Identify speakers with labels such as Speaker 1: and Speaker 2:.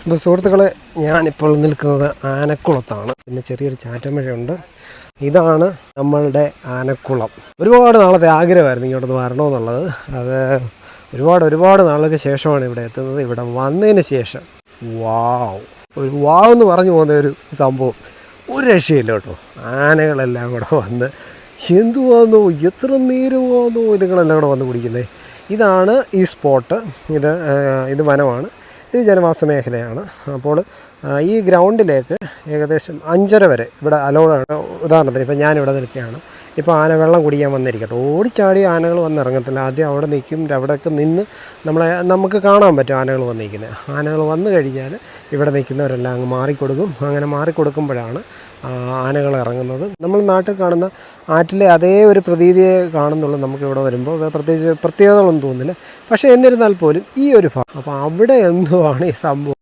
Speaker 1: അപ്പോൾ സുഹൃത്തുക്കളെ, ഞാനിപ്പോൾ നിൽക്കുന്നത് ആനക്കുളത്താണ്. പിന്നെ ചെറിയൊരു ചാറ്റമഴയുണ്ട്. ഇതാണ് നമ്മളുടെ ആനക്കുളം. ഒരുപാട് നാളത്തെ ആഗ്രഹമായിരുന്നു ഇങ്ങോട്ടൊന്ന് വരണമെന്നുള്ളത്. അത് ഒരുപാട് നാളുകൾക്ക് ശേഷമാണ് ഇവിടെ എത്തുന്നത്. ഇവിടെ വന്നതിന് ശേഷം ഒരു വാവ് എന്ന് പറഞ്ഞു പോകുന്ന ഒരു സംഭവം ഒരു രക്ഷയില്ല കേട്ടോ. ആനകളെല്ലാം കൂടെ വന്ന് എന്തുവാന്നോ, എത്ര നേരമാണോ ഇതുങ്ങളെല്ലാം കൂടെ വന്ന് കുടിക്കുന്നത്. ഇതാണ് ഈ സ്പോട്ട്. ഇത് വനമാണ്. ഇത് ജനവാസ മേഖലയാണ്. അപ്പോൾ ഈ ഗ്രൗണ്ടിലേക്ക് ഏകദേശം 5:30 വരെ ഇവിടെ അലൗഡാണ്. ഉദാഹരണത്തിന് ഇപ്പം ഞാനിവിടെ നിൽക്കുകയാണ്. ഇപ്പോൾ ആന വെള്ളം കുടിക്കാൻ വന്നിരിക്കട്ടെ, ഓടിച്ചാടി ആനകൾ വന്നിറങ്ങത്തില്ല. ആദ്യം അവിടെ നിൽക്കും. അവിടെയൊക്കെ നിന്ന് നമുക്ക് കാണാൻ പറ്റും ആനകൾ വന്നിരിക്കുന്നത്. ആനകൾ വന്നു കഴിഞ്ഞാൽ ഇവിടെ നിൽക്കുന്നവരെല്ലാം അങ്ങ് മാറിക്കൊടുക്കും. അങ്ങനെ മാറിക്കൊടുക്കുമ്പോഴാണ് ആനകൾ ഇറങ്ങുന്നത്. നമ്മൾ നാട്ടിൽ കാണുന്ന ആറ്റിലെ അതേ ഒരു പ്രതീതിയെ കാണുന്നുള്ളൂ നമുക്കിവിടെ വരുമ്പോൾ. പ്രത്യേകിച്ച് പ്രത്യേകതകളൊന്നും തോന്നുന്നില്ല. പക്ഷേ എന്നിരുന്നാൽ പോലും ഈ ഒരു ഭാഗം, അപ്പോൾ അവിടെ എന്തുവാണ് ഈ സംഭവം